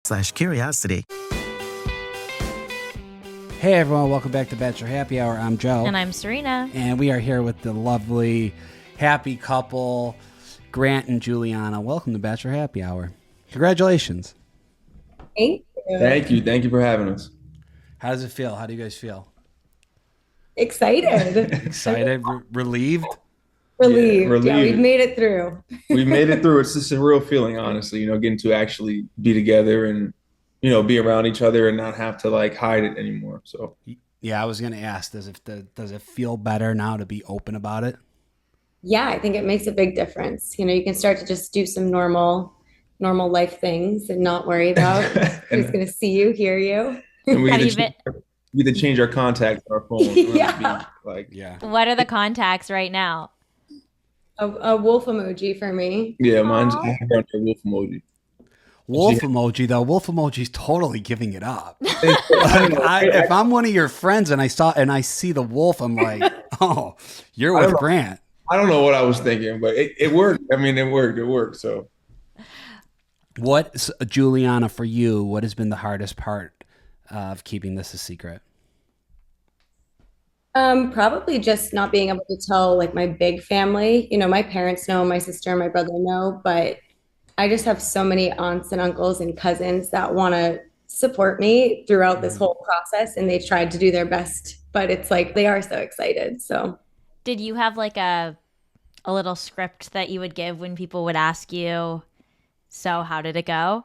/curiosity. Hey everyone, welcome back to Bachelor Happy Hour. I'm Joe. And I'm Serena. And we are here with the lovely, happy couple, Grant and Juliana. Welcome to Bachelor Happy Hour. Congratulations. Thank you. Thank you for having us. How does it feel? How do you guys feel? Excited. Excited? Relieved? Relieved. Yeah, we've made it through. We made it through. It's just a real feeling, honestly, getting to actually be together and, be around each other and not have to hide it anymore. So, yeah, I was going to ask, does it feel better now to be open about it? Yeah, I think it makes a big difference. You can start to just do some normal life things and not worry about who's going to see you, hear you. And we get to change our contacts on our phone. Yeah. What are the contacts right now? A wolf emoji for me. Yeah, mine's a wolf emoji. Wolf emoji, though. Wolf emoji's totally giving it up. If I'm one of your friends and I see the wolf, I'm like, oh, you're with Grant. I don't know what I was thinking, but it worked. I mean, it worked. So, Juliana, for you, what has been the hardest part of keeping this a secret? Probably just not being able to tell my big family. My parents know, my sister and my brother know, but I just have so many aunts and uncles and cousins that want to support me throughout this whole process, and they've tried to do their best, but it's they are so excited. So, did you have a little script that you would give when people would ask you, so how did it go?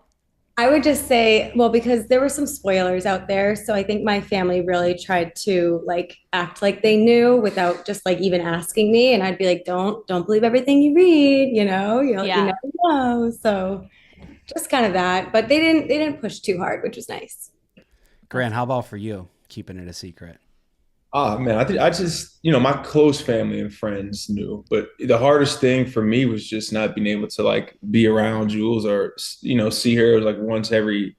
I would just say, well, because there were some spoilers out there, so I think my family really tried to act like they knew without just even asking me, and I'd be like, don't believe everything you read, you never know. So just kind of that, but they didn't push too hard, which was nice. Grant, how about for you, keeping it a secret? Oh man, I just my close family and friends knew, but the hardest thing for me was just not being able to be around Jules or see her once every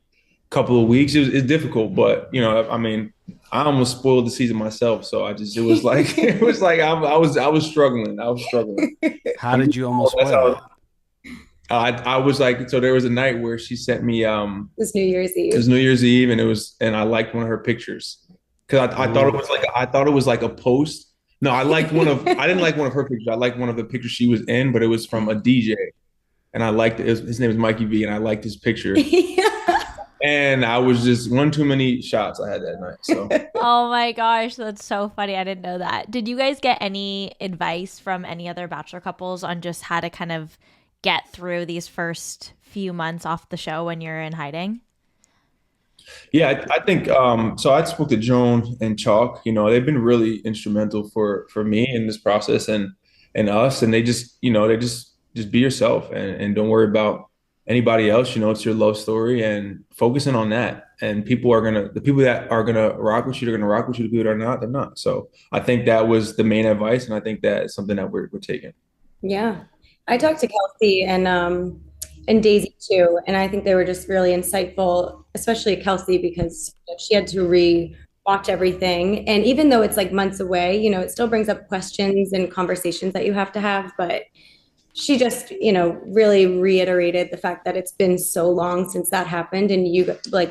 couple of weeks. It's difficult, but I mean, I almost spoiled the season myself, so I was struggling. How did you almost spoil it? I was so there was a night where she sent me it was New Year's Eve. It was New Year's Eve, and I liked one of her pictures. Because I thought it was a post. No, I didn't like one of her pictures. I liked one of the pictures she was in, but it was from a DJ, and I liked it. His name is Mikey V, and I liked his picture. And I was just one too many shots I had that night. So. Oh my gosh, that's so funny. I didn't know that. Did you guys get any advice from any other Bachelor couples on just how to kind of get through these first few months off the show when you're in hiding? Yeah, I think so. I spoke to Joan and Chalk. They've been really instrumental for me in this process and us. And they just be yourself and don't worry about anybody else. It's your love story and focusing on that. And the people that are gonna rock with you, they're gonna rock with you. The people that are not, they're not. So I think that was the main advice, and I think that is something that we're taking. Yeah, I talked to Kelsey and Daisy too, and I think they were just really insightful, especially Kelsey, because she had to re-watch everything, and even though it's months away, it still brings up questions and conversations that you have to have, but she just really reiterated the fact that it's been so long since that happened, and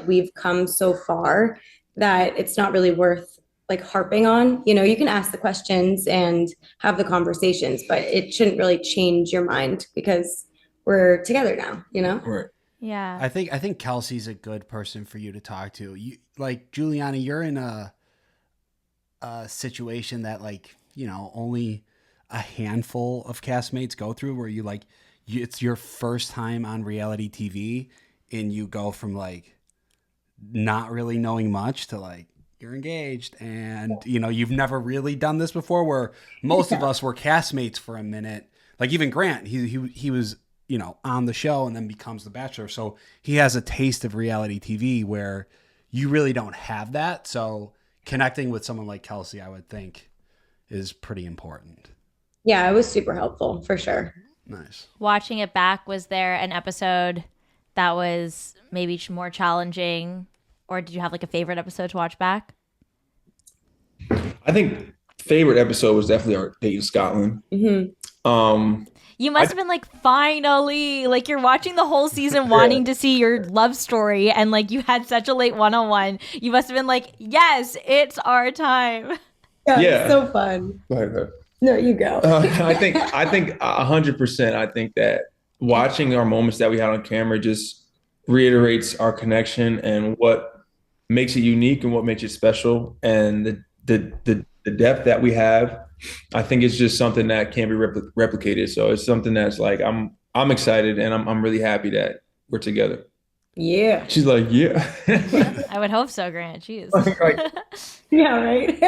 we've come so far that it's not really worth harping on. You can ask the questions and have the conversations, but it shouldn't really change your mind because we're together now, Right. Yeah. I think Kelsey's a good person for you to talk to. You Juliana, you're in a situation that only a handful of castmates go through, where it's your first time on reality TV and you go from not really knowing much to you're engaged, and you've never really done this before, where most of us were castmates for a minute. Even Grant, he was on the show and then becomes the Bachelor. So he has a taste of reality TV where you really don't have that. So connecting with someone like Kelsey, I would think, is pretty important. Yeah, it was super helpful for sure. Nice. Watching it back, was there an episode that was maybe more challenging, or did you have a favorite episode to watch back? I think favorite episode was definitely our date in Scotland. Mm-hmm. You must have been like, finally, like you're watching the whole season wanting to see your love story, and like you had such a late one-on-one. You must have been like, yes, it's our time. Yeah, it's Yeah. so fun. Go ahead, go ahead. No, you go. I think 100%. I think that watching our moments that we had on camera just reiterates our connection and what makes it unique and what makes it special, and the depth that we have. I think it's just something that can't be replicated. So it's something that's like I'm excited and I'm really happy that we're together. Yeah. She's like, yeah. I would hope so, Grant. Jeez. Like, Yeah, right.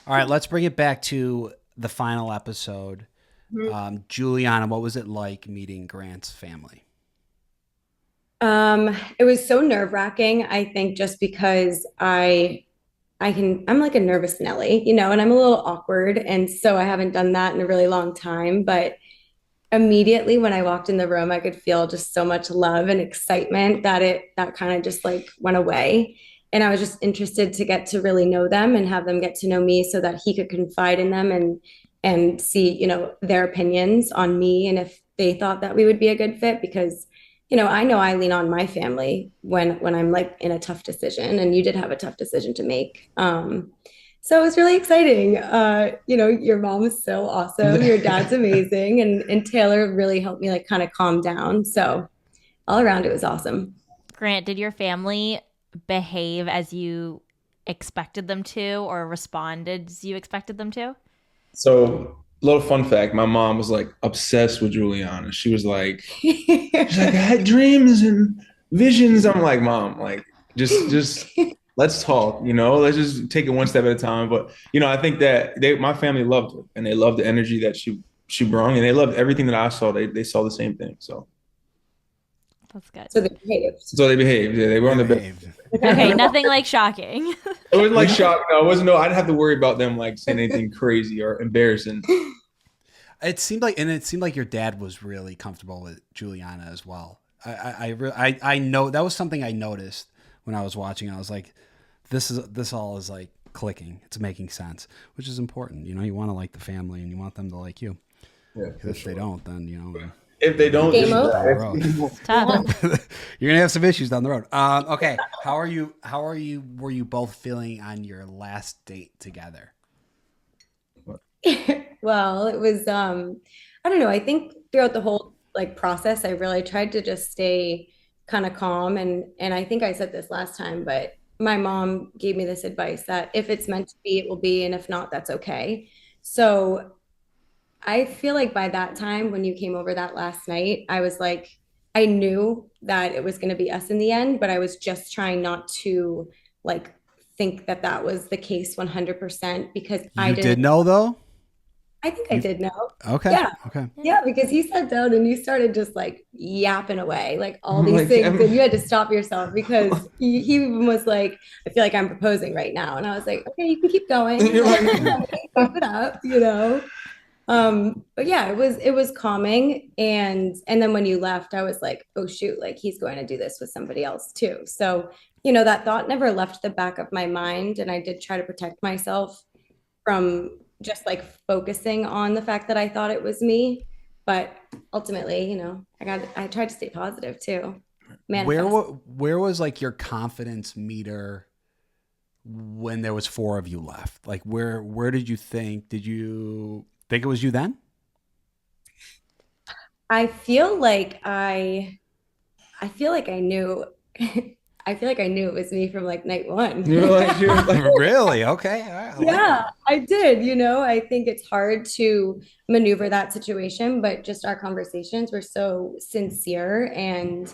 All right, let's bring it back to the final episode. Juliana, what was it like meeting Grant's family? It was so nerve-wracking, I think, just because I'm like a nervous Nelly, and I'm a little awkward. And so I haven't done that in a really long time. But immediately when I walked in the room, I could feel just so much love and excitement that kind of just like went away. And I was just interested to get to really know them and have them get to know me so that he could confide in them and see, their opinions on me and if they thought that we would be a good fit because I know I lean on my family when I'm like in a tough decision, and you did have a tough decision to make. So it was really exciting. Your mom is so awesome. Your dad's amazing. And Taylor really helped me like kind of calm down. So all around it was awesome. Grant, did your family behave as you expected them to, or responded as you expected them to? so, little fun fact: my mom was like obsessed with Juliana. She's like, I had dreams and visions. I'm like, Mom, like, just let's talk. Let's just take it one step at a time. But I think that my family loved her, and they loved the energy that she brought, and they loved everything that I saw. They saw the same thing. So That's good. So they behaved. so they behaved. Yeah, they were on the best. Okay, nothing like shocking. It wasn't like shock. No, it wasn't. No, I didn't have to worry about them like saying anything crazy or embarrassing. It seemed like your dad was really comfortable with Juliana as well. I know that was something I noticed when I was watching. I was like, this all is like clicking. It's making sense, which is important. You want to like the family and you want them to like you. Yeah, If they don't, then if they don't, Game down over. the road. It's tough. You're gonna have some issues down the road. Okay, how are you? Were you both feeling on your last date together? Well, it was I don't know, I think throughout the whole like process I really tried to just stay kind of calm, and I think I said this last time, but my mom gave me this advice that if it's meant to be, it will be, and if not, that's okay. So I feel like by that time, when you came over that last night, I was like, I knew that it was going to be us in the end, but I was just trying not to like think that that was the case 100% because I You did didn't, know though. I think I did know. Okay. Yeah. Okay. Yeah, because he sat down and you started just like yapping away, like all these Like, things, and you had to stop yourself because he was like, I feel like I'm proposing right now. And I was like, okay, you can keep going. You're Like, like, keep it up. But yeah, it was calming. And then when you left, I was like, oh shoot, like he's going to do this with somebody else too. So, that thought never left the back of my mind. And I did try to protect myself from just like focusing on the fact that I thought it was me. But ultimately, I tried to stay positive too. Manifest. Where was like your confidence meter when there was four of you left? Like where did you think? Did you think it was you then? I feel like I feel like I knew I feel like I knew it was me from like night one. you're like, Really? Okay. All right. I like Yeah, that. I did. I think it's hard to maneuver that situation, but just our conversations were so sincere. And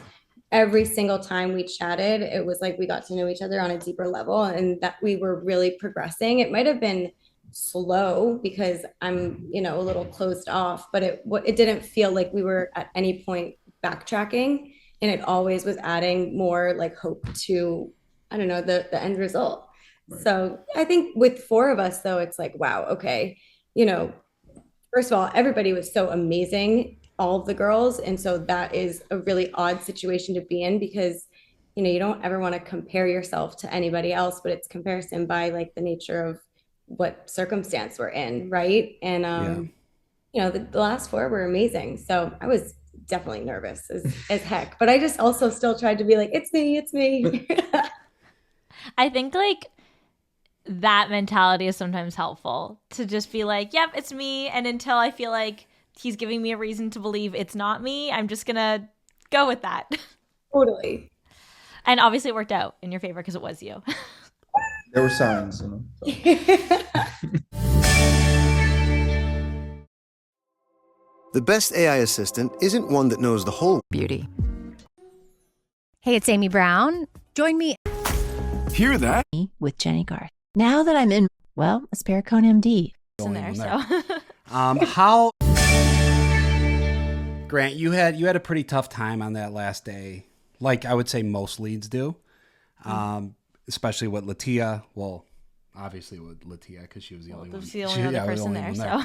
every single time we chatted, it was like we got to know each other on a deeper level and that we were really progressing. It might have been slow because I'm, a little closed off, but it didn't feel like we were at any point backtracking. And it always was adding more like hope to, I don't know, the end result. So I think with four of us, though, it's like, wow, okay, you know, first of all, everybody was so amazing, all of the girls. And so that is a really odd situation to be in because, you don't ever want to compare yourself to anybody else, but it's comparison by like the nature of what circumstance we're in, right? And Yeah. The last four were amazing. So I was definitely nervous as heck, but I just also still tried to be like, it's me. I think like that mentality is sometimes helpful to just be like, yep, it's me. And until I feel like he's giving me a reason to believe it's not me, I'm just going to go with that. Totally. And obviously it worked out in your favor because it was you. There were signs, so. The best AI assistant isn't one that knows the whole beauty. Hey, it's Amy Brown. Join me. Hear that? With Jenny Garth. Now that I'm in, well, Aspiricone MD. In there, so. How, Grant, you had a pretty tough time on that last day, like I would say most leads do, especially with Latia. Well, obviously with Latia because she was the only one. She was the only other person there. So,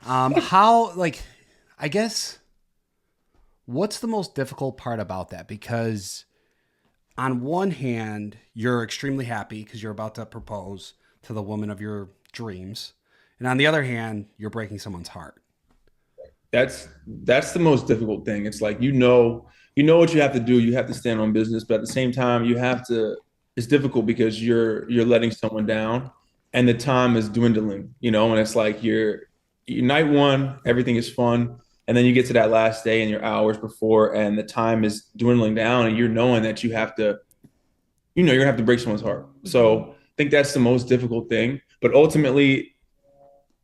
how, like, I guess, what's the most difficult part about that? Because on one hand, you're extremely happy because you're about to propose to the woman of your dreams. And on the other hand, you're breaking someone's heart. That's the most difficult thing. It's like, what you have to do. You have to stand on business, but at the same time, it's difficult because you're letting someone down and the time is dwindling, and it's like you're night one, everything is fun. And then you get to that last day and your hours before and the time is dwindling down and you're knowing that you're gonna have to break someone's heart. So I think that's the most difficult thing. But ultimately,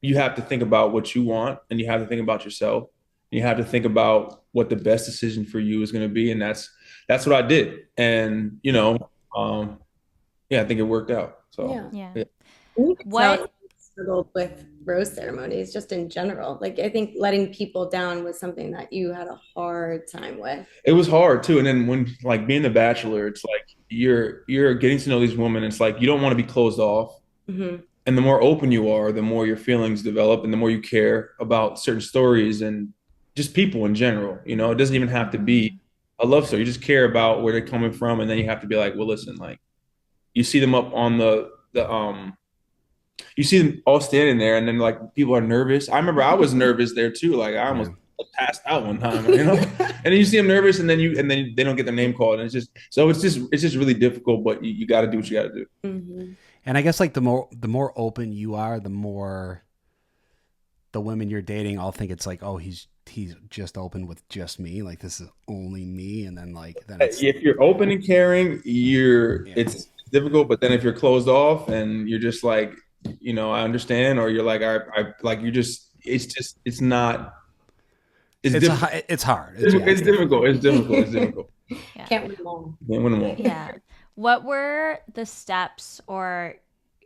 you have to think about what you want and you have to think about yourself. You have to think about what the best decision for you is going to be. And that's what I did. And, I think it worked out. So, yeah. What struggled with rose ceremonies just in general? Like, I think letting people down was something that you had a hard time with. It was hard too. And then when like being the bachelor, it's like you're getting to know these women. It's like you don't want to be closed off. Mm-hmm. And the more open you are, the more your feelings develop and the more you care about certain stories and just people in general. It doesn't even have to be a love story. You just care about where they're coming from. And then you have to be like, well, listen, like you see them up on you see them all standing there and then like people are nervous. I remember I was nervous there too. Like I almost passed out one time, and then you see them nervous and then they don't get their name called. And it's just really difficult, but you got to do what you got to do. Mm-hmm. And I guess like the more open you are, the more the women you're dating all think it's like, oh, he's just open with just me. Like this is only me. And then if you're open and caring, it's difficult. But then if you're closed off and you're just like, I understand, or you're like, I like you're just, it's not. It's hard. It's difficult. It's difficult. Yeah. Can't win them all. Can't win them all. Yeah. What were the steps or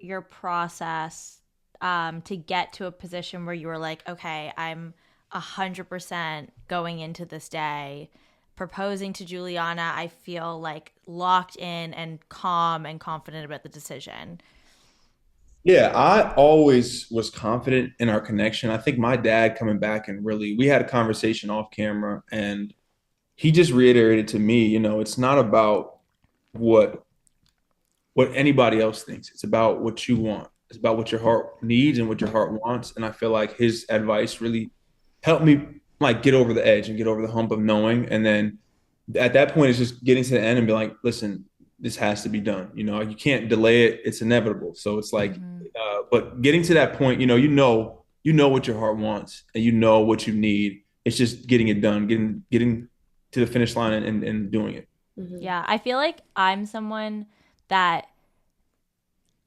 your process to get to a position where you were like, okay, I'm 100% going into this day, proposing to Juliana, I feel like locked in and calm and confident about the decision? Yeah, I always was confident in our connection. I think my dad coming back and we had a conversation off camera and he just reiterated to me, it's not about what anybody else thinks. It's about what you want. It's about what your heart needs and what your heart wants. And I feel like his advice really helped me like get over the edge and get over the hump of knowing. And then at that point, it's just getting to the end and be like, listen, this has to be done. You can't delay it. It's inevitable. So it's like, but getting to that point, you know what your heart wants and you know what you need. It's just getting it done, getting to the finish line and doing it. Mm-hmm. Yeah. I feel like I'm someone that,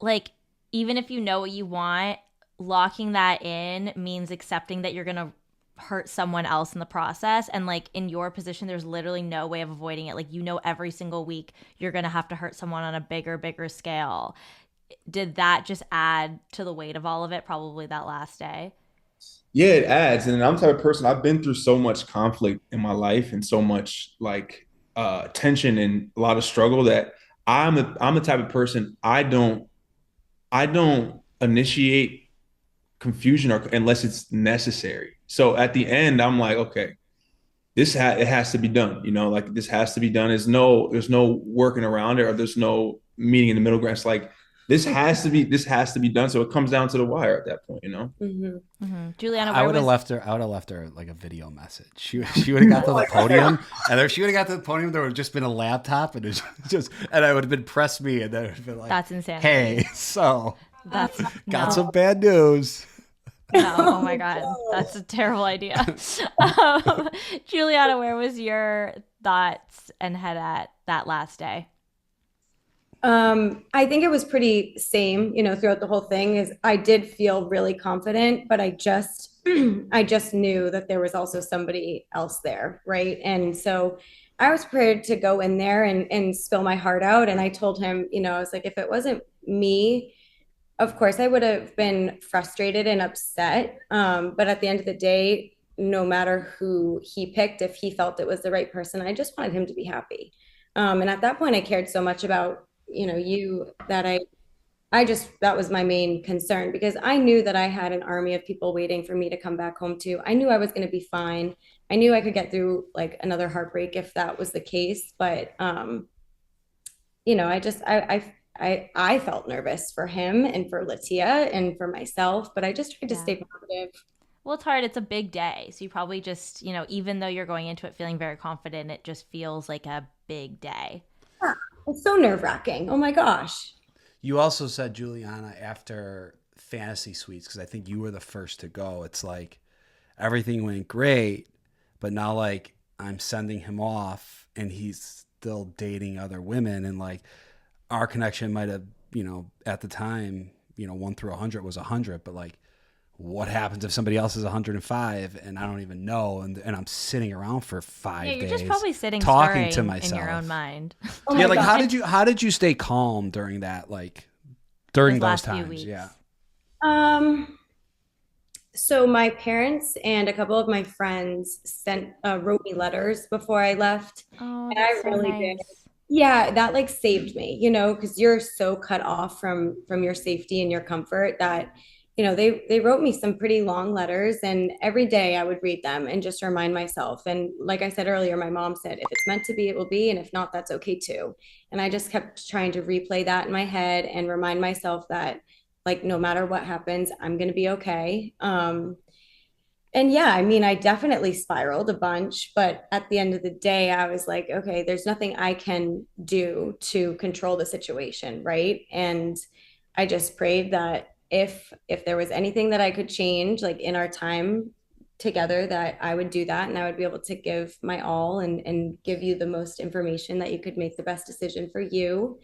like, even if you know what you want, locking that in means accepting that you're going to hurt someone else in the process. And like in your position, there's literally no way of avoiding it. Like, every single week you're going to have to hurt someone on a bigger scale. Did that just add to the weight of all of it, probably that last day? Yeah, it adds. And I'm the type of person, I've been through so much conflict in my life and so much like tension and a lot of struggle that I'm the type of person, I don't initiate confusion unless it's necessary. So at the end, I'm like, okay, it has to be done. Like this has to be done. There's no working around it or there's no meeting in the middle ground. It's like this has to be done. So it comes down to the wire at that point, you know? Juliana, I where would have was left her. I would have left her like a video message. She would have got to the podium, and if she would have got to the podium, there would have just been a laptop, and it just and I would have been press me, and then it would have been like, That's insanity. Hey, so That's got no. some bad news. No, oh my God. That's a terrible idea. Juliana, where was your thoughts and head at that last day? I think it was pretty same, throughout the whole thing. Is I did feel really confident, but I just I just knew that there was also somebody else there, right? And so I was prepared to go in there and spill my heart out. And I told him, I was like, if it wasn't me, of course I would have been frustrated and upset. But at the end of the day, no matter who he picked, if he felt it was the right person, I just wanted him to be happy. And at that point, I cared so much about, you, that I just, that was my main concern, because I knew that I had an army of people waiting for me to come back home to. I knew I was going to be fine. I knew I could get through like another heartbreak if that was the case. But, I just, I felt nervous for him and for Latia and for myself, but I just tried to stay positive. Well, it's hard. It's a big day. So you probably just, even though you're going into it feeling very confident, it just feels like a big day. Yeah, it's so nerve-wracking. Oh my gosh. You also said, Juliana, after Fantasy Suites, because I think you were the first to go, it's like everything went great, but now like I'm sending him off and he's still dating other women, and like our connection might have, at the time, 1 through 100 was 100, but like what happens if somebody else is 105 and I don't even know, and I'm sitting around for 5 days. You're just probably sitting talking to stirring myself in your own mind. Oh yeah, my like God. how did you stay calm during that, like during Those those last few times? weeks. Yeah. So my parents and a couple of my friends wrote me letters before I left. Oh, And that's I so really nice. did. Yeah, that like saved me, because you're so cut off from your safety and your comfort that, they wrote me some pretty long letters, and every day I would read them and just remind myself. And like I said earlier, my mom said, if it's meant to be, it will be, and if not, that's okay too. And I just kept trying to replay that in my head and remind myself that, like, no matter what happens, I'm going to be okay. And yeah, I mean, I definitely spiraled a bunch, but at the end of the day, I was like, okay, there's nothing I can do to control the situation, right? And I just prayed that if there was anything that I could change, like in our time together, that I would do that, and I would be able to give my all and give you the most information that you could make the best decision for you,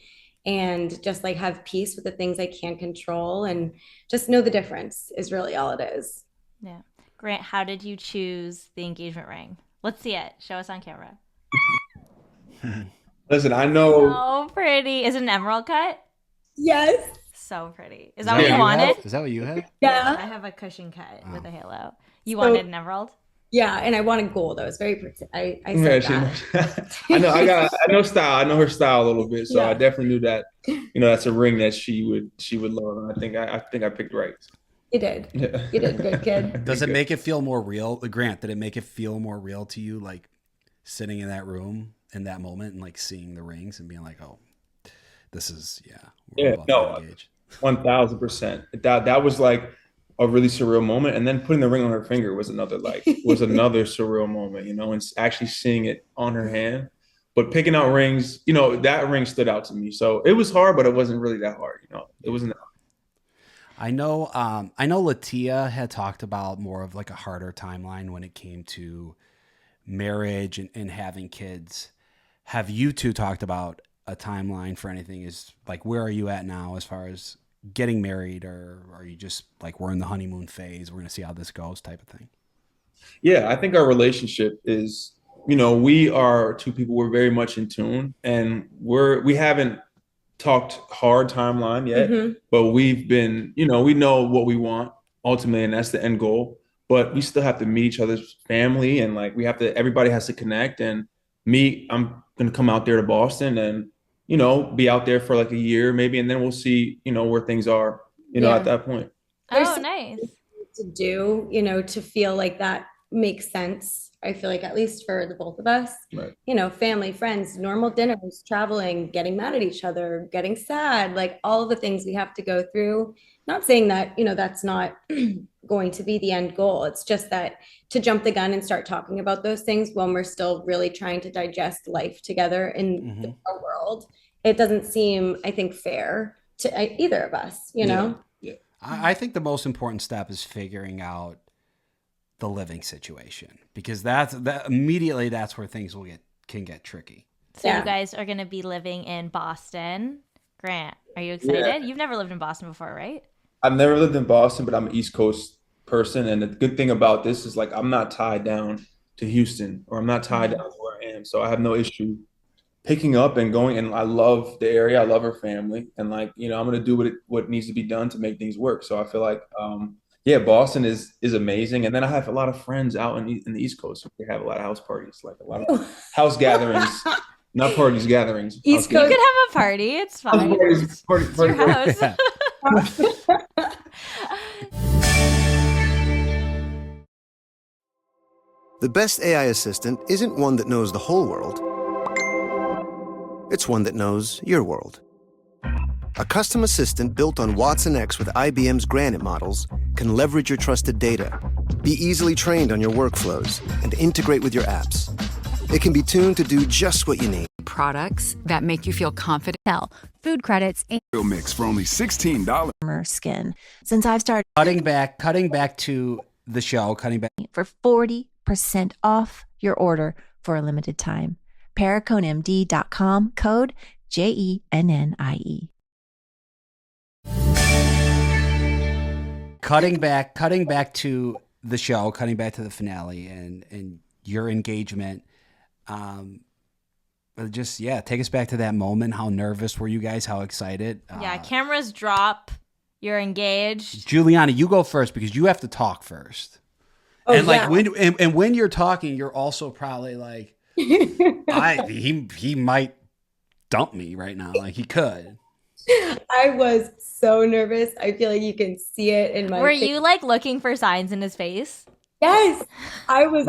and just like have peace with the things I can't control, and just know the difference is really all it is. Yeah. Grant, how did you choose the engagement ring? Let's see it. Show us on camera. Listen, I know. So pretty. Is it an emerald cut? Yes. So pretty. Is Is that what you wanted? Is that what you had? I Yeah. have a cushion cut with a halo. You So- wanted an emerald? Yeah, and I wanted gold. I was very I Yeah, said she that. knows. I know style. I know her style a little bit, so I Yeah. definitely knew that. That's a ring that she would love, and I think I picked right. You did. Yeah. You did good, kid. Does it make it feel more real? Grant, did it make it feel more real to you, like sitting in that room in that moment and like seeing the rings and being like, oh, this is, we're Yeah, about no, to engage. 1000%. That was like a really surreal moment, and then putting the ring on her finger was another surreal moment, and actually seeing it on her hand. But picking out rings, that ring stood out to me. So it was hard, but it wasn't really that hard. It wasn't. I know Latia had talked about more of like a harder timeline when it came to marriage and having kids. Have you two talked about a timeline for anything? Is like, where are you at now as far as getting married, or are you just like, we're in the honeymoon phase, we're going to see how this goes type of thing? Yeah, I think our relationship is, we are two people, we're very much in tune, and we haven't talked hard timeline yet, but we've been, we know what we want ultimately, and that's the end goal. But we still have to meet each other's family, and like everybody has to connect. And I'm gonna come out there to Boston and be out there for like a year maybe, and then we'll see where things are at that point. There's Oh, something nice. to do, to feel like that makes sense I feel like, at least for the both of us. Right. You know, family, friends, normal dinners, traveling, getting mad at each other, getting sad, like all the things we have to go through. Not saying that, you know, that's not going to be the end goal. It's just that to jump the gun and start talking about those things when we're still really trying to digest life together in the real world, it doesn't seem, I think, fair to either of us, you know? Yeah. I think the most important step is figuring out the living situation, because that's immediately that's where things can get tricky. So you guys are going to be living in Boston. Grant, are you excited? Yeah. You've never lived in Boston before, right? I've never lived in Boston, but I'm an East Coast person. And the good thing about this is like I'm not tied down to Houston, or I'm not tied down to where I am. So I have no issue picking up and going. And I love the area. I love her family. And like, you know, I'm going to do what needs to be done to make things work. So I feel like, yeah, Boston is amazing. And then I have a lot of friends out in the East Coast. We have a lot of house parties, like a lot of house gatherings, not parties, gatherings. East You Coast. could have a party. It's fine. Parties, It's your house. The best AI assistant isn't one that knows the whole world. It's one that knows your world. A custom assistant built on Watson X with IBM's Granite models can leverage your trusted data, be easily trained on your workflows, and integrate with your apps. It can be tuned to do just what you need. Products that make you feel confident. Food credits and Mix for only $16. Skin. Since I've started Cutting back to the show, for 40% off your order for a limited time. ParaconeMD.com, code JENNIE. cutting back to the show, cutting back to the finale and your engagement. Just take us back to that moment. How nervous were you guys? How excited? Yeah, cameras drop. You're engaged. Juliana, you go first because you have to talk first. Oh, and like yeah. when you're talking, you're also probably like, he might dump me right now. Like he could. I was so nervous. I feel like you can see it in my Were face. you like looking for signs in his face? Yes, I was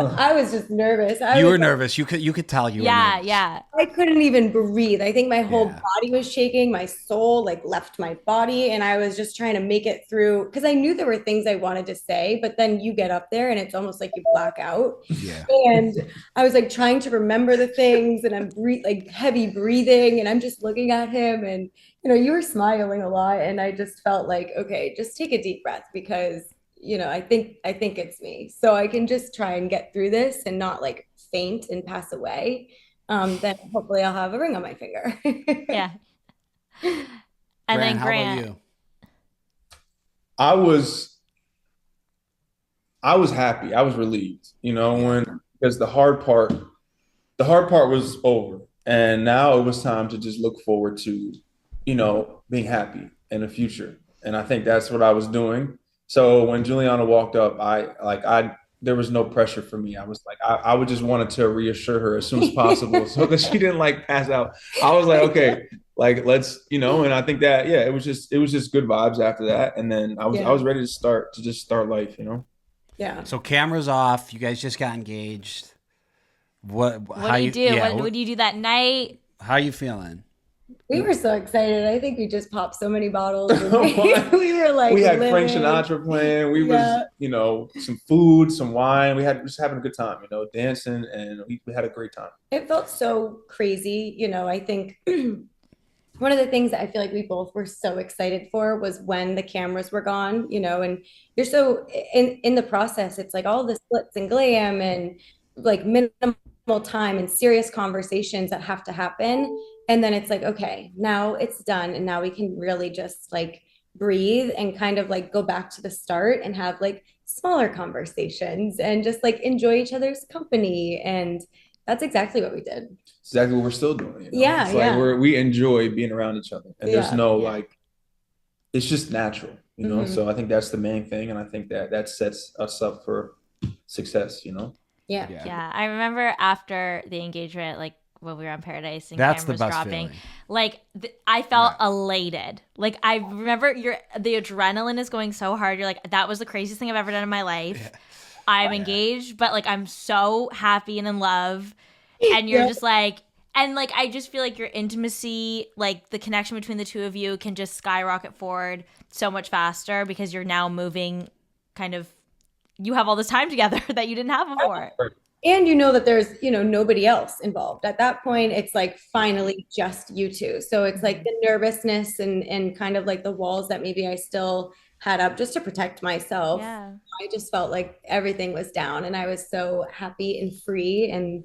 just nervous. You were nervous. You could tell you were nervous. Yeah. I couldn't even breathe. I think my whole Yeah. body was shaking. My soul like left my body, and I was just trying to make it through because I knew there were things I wanted to say, but then you get up there and it's almost like you black out. Yeah. And I was like trying to remember the things, and I'm like heavy breathing, and I'm just looking at him, and you know, you were smiling a lot, and I just felt like, okay, just take a deep breath because you know, I think it's me. So I can just try and get through this and not like faint and pass away. Then hopefully I'll have a ring on my finger. Yeah. And then How Grant. about you? I was happy. I was relieved, you know, because the hard part was over. And now it was time to just look forward to, you know, being happy in the future. And I think that's what I was doing. So when Juliana walked up, there was no pressure for me. I was like, I would just wanted to reassure her as soon as possible so that she didn't like pass out. I was like, okay, like let's, you know, and I think that, yeah, it was just good vibes after that. And then I was ready to start life, you know? Yeah. So cameras off. You guys just got engaged. What do you do? What do you do that night? How you feeling? We were so excited. I think we just popped so many bottles. We were like, we had living. Frank Sinatra playing. We was, you know, some food, some wine. We had just having a good time, you know, dancing, and we had a great time. It felt so crazy. You know, I think one of the things that I feel like we both were so excited for was when the cameras were gone, you know, and you're so in the process, it's like all the splits and glam and like minimal time and serious conversations that have to happen. And then it's like, okay, now it's done. And now we can really just like breathe and kind of like go back to the start and have like smaller conversations and just like enjoy each other's company. And that's exactly what we did. Exactly what we're still doing. You know? Yeah. It's like we enjoy being around each other. And there's no like, it's just natural, you know? So I think that's the main thing. And I think that sets us up for success, you know? Yeah. I remember after the engagement, like when we were on Paradise and That's cameras the best dropping, feeling. like I felt elated. Like I remember the adrenaline is going so hard. You're like, that was the craziest thing I've ever done in my life. I'm engaged, but like I'm so happy and in love. And you're just like, and like I just feel like your intimacy, like the connection between the two of you can just skyrocket forward so much faster because you're now moving kind of, you have all this time together that you didn't have before. And you know that there's, nobody else involved. At that point, it's like finally just you two. So it's like the nervousness and kind of like the walls that maybe I still had up just to protect myself. Yeah. I just felt like everything was down and I was so happy and free and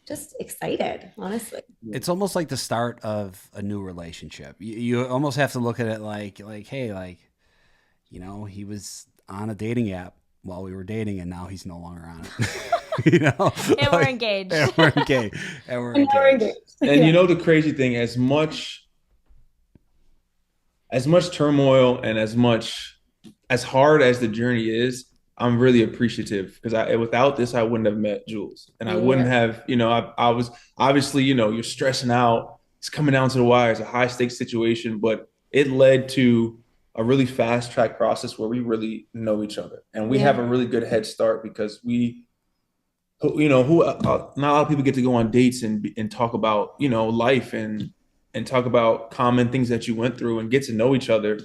just excited, honestly. It's almost like the start of a new relationship. You almost have to look at it like, hey, like, he was on a dating app while we were dating and now he's no longer on it. And we're engaged. And we're engaged. And the crazy thing, as much turmoil and as hard as the journey is, I'm really appreciative because without this, I wouldn't have met Jules, and I wouldn't have, I was obviously, you're stressing out. It's coming down to the wire. It's a high stakes situation, but it led to a really fast track process where we really know each other, and we have a really good head start because not a lot of people get to go on dates and talk about, life and talk about common things that you went through and get to know each other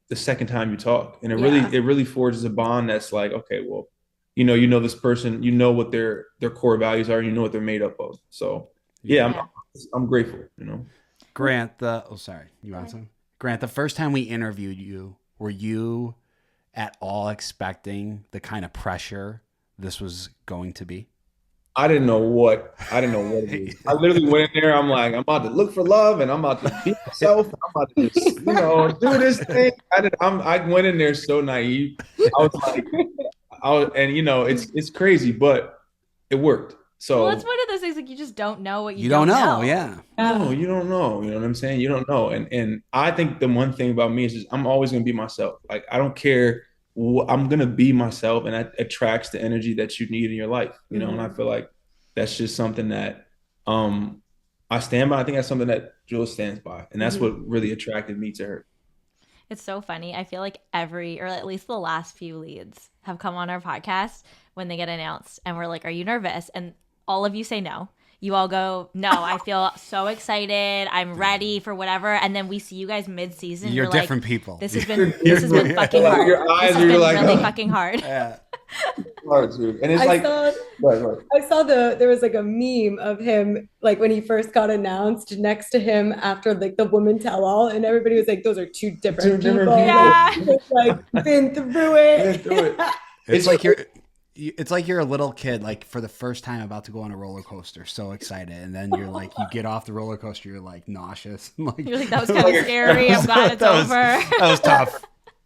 the second time you talk. And it really forges a bond that's like, okay, well, this person, what their core values are, what they're made up of. So I'm grateful, Grant, Grant, the first time we interviewed you, were you at all expecting the kind of pressure this was going to be? I didn't know what it is. I literally went in there. I'm like, I'm about to look for love, and I'm about to be myself. I'm about to just, do this thing. I went in there so naive. I was like, it's crazy, but it worked. So it's one of those things like you just don't know what you don't know. Yeah. No, you don't know. You know what I'm saying? You don't know. And I think the one thing about me is just, I'm always gonna be myself. Like I don't care. I'm going to be myself, and that attracts the energy that you need in your life, and I feel like that's just something that I stand by. I think that's something that Jules stands by, and that's what really attracted me to her. It's so funny. I feel like or at least the last few leads have come on our podcast when they get announced and we're like, are you nervous? And all of you say no. You all go, no, I feel so excited. I'm ready for whatever. And then we see you guys mid-season. You're different people. This has been fucking hard. Your eyes this has been like, really fucking hard. Yeah. Hard, dude. And it's I saw there was like a meme of him, like when he first got announced next to him after like the woman tell all, and everybody was like, those are two different people. Yeah. Like, been through it. It's like you're a little kid, like for the first time about to go on a roller coaster, so excited, and then you're like, you get off the roller coaster, you're like nauseous. Like, you're like, that was kind of scary. I'm glad it's over. That was tough.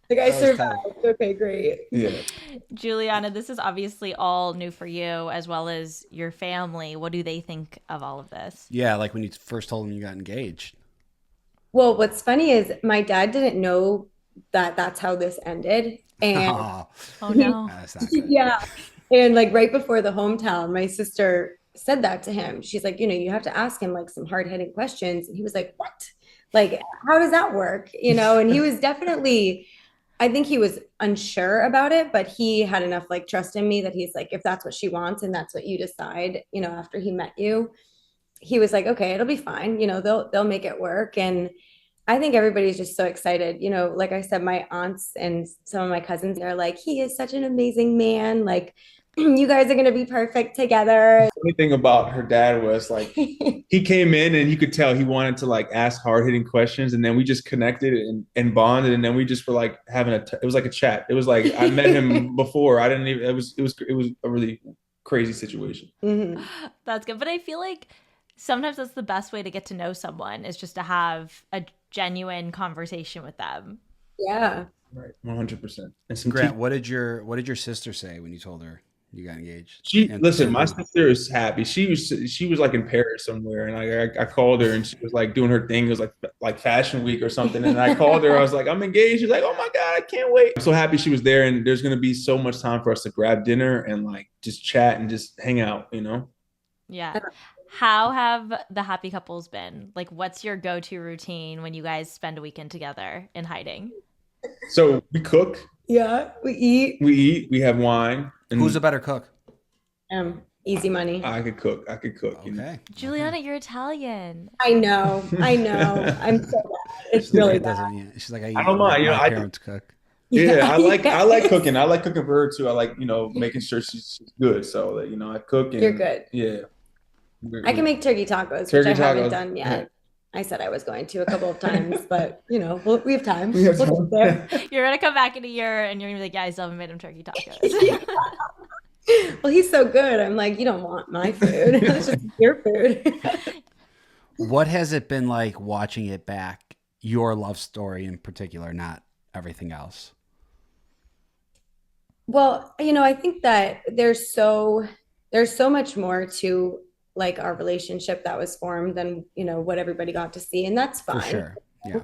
Like I survived. Okay, great. Yeah. Juliana, this is obviously all new for you as well as your family. What do they think of all of this? Yeah, like when you first told them you got engaged. Well, what's funny is my dad didn't know that that's how this ended. And oh no. Yeah. And like right before the hometown, my sister said that to him. She's like, you have to ask him like some hard-hitting questions. And he was like, what? Like, how does that work? And he was definitely, I think he was unsure about it, but he had enough like trust in me that he's like, if that's what she wants and that's what you decide, after he met you, he was like, okay, it'll be fine. They'll make it work. And I think everybody's just so excited. Like I said, my aunts and some of my cousins are like, he is such an amazing man. Like, you guys are going to be perfect together. The funny thing about her dad was like, he came in and you could tell he wanted to like ask hard hitting questions. And then we just connected and bonded. And then we just were like having it was like a chat. It was like, I met him before. It was a really crazy situation. Mm-hmm. That's good. But I feel like sometimes that's the best way to get to know someone is just to have a genuine conversation with them. Yeah. Right. 100%. Grant, what did your sister say when you told her you got engaged? My sister is happy. She was like in Paris somewhere, and I called her, and she was like doing her thing. It was like Fashion Week or something, and I called her. I was like, I'm engaged. She's like, oh my God, I can't wait. I'm so happy she was there, and there's gonna be so much time for us to grab dinner and like just chat and just hang out, Yeah. How have the happy couples been? Like, what's your go-to routine when you guys spend a weekend together in hiding? So we cook. Yeah, we eat. We have wine. And Who's a better cook? Easy money. I could cook. You know? Okay. Juliana, you're Italian. I know. I'm so bad. It's really It bad. doesn't. Yeah. She's like, I I don't mind. You know, my parents cook. Yeah, I like Yes. cooking. I like cooking for her too. I like, you know, making sure she's good. So that, you know, I cook and You're good. Yeah. I can make turkey tacos, Turkey which I haven't tacos, done yet. yeah. I said I was going to a couple of times, but you know, we have time. We have We'll time. get there. You're gonna come back in a year and you're gonna be like, yeah, I still haven't made him turkey tacos. Well, he's so good. I'm like, you don't want my food. It's just your food. What has it been like watching it back? Your love story in particular, not everything else. Well, you know, I think that there's so much more to like our relationship that was formed than, you know, what everybody got to see, and that's For fine. sure. Yeah.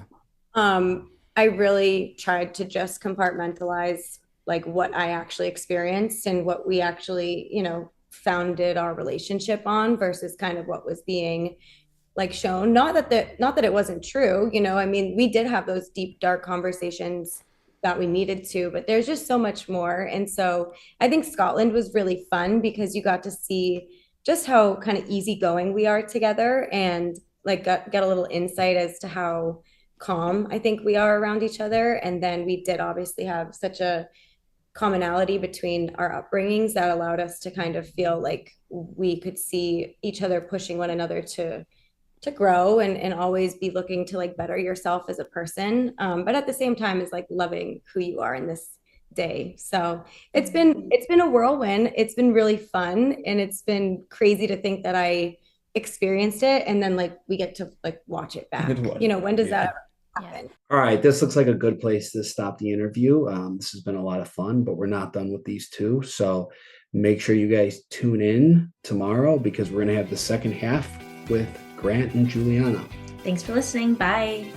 I really tried to just compartmentalize like what I actually experienced and what we actually, you know, founded our relationship on versus kind of what was being like shown. Not that it wasn't true, you know. I mean, we did have those deep, dark conversations that we needed to, but there's just so much more. And so I think Scotland was really fun because you got to see just how kind of easygoing we are together and like get a little insight as to how calm I think we are around each other. And then we did obviously have such a commonality between our upbringings that allowed us to kind of feel like we could see each other pushing one another to grow and always be looking to like better yourself as a person, but at the same time is like loving who you are in this day. So it's been a whirlwind. It's been really fun, and it's been crazy to think that I experienced it and then like we get to like watch it back. You know, when does that ever happen? All right, this looks like a good place to stop the interview. This has been a lot of fun, but we're not done with these two. So make sure you guys tune in tomorrow because we're going to have the second half with Grant and Juliana. Thanks for listening. Bye.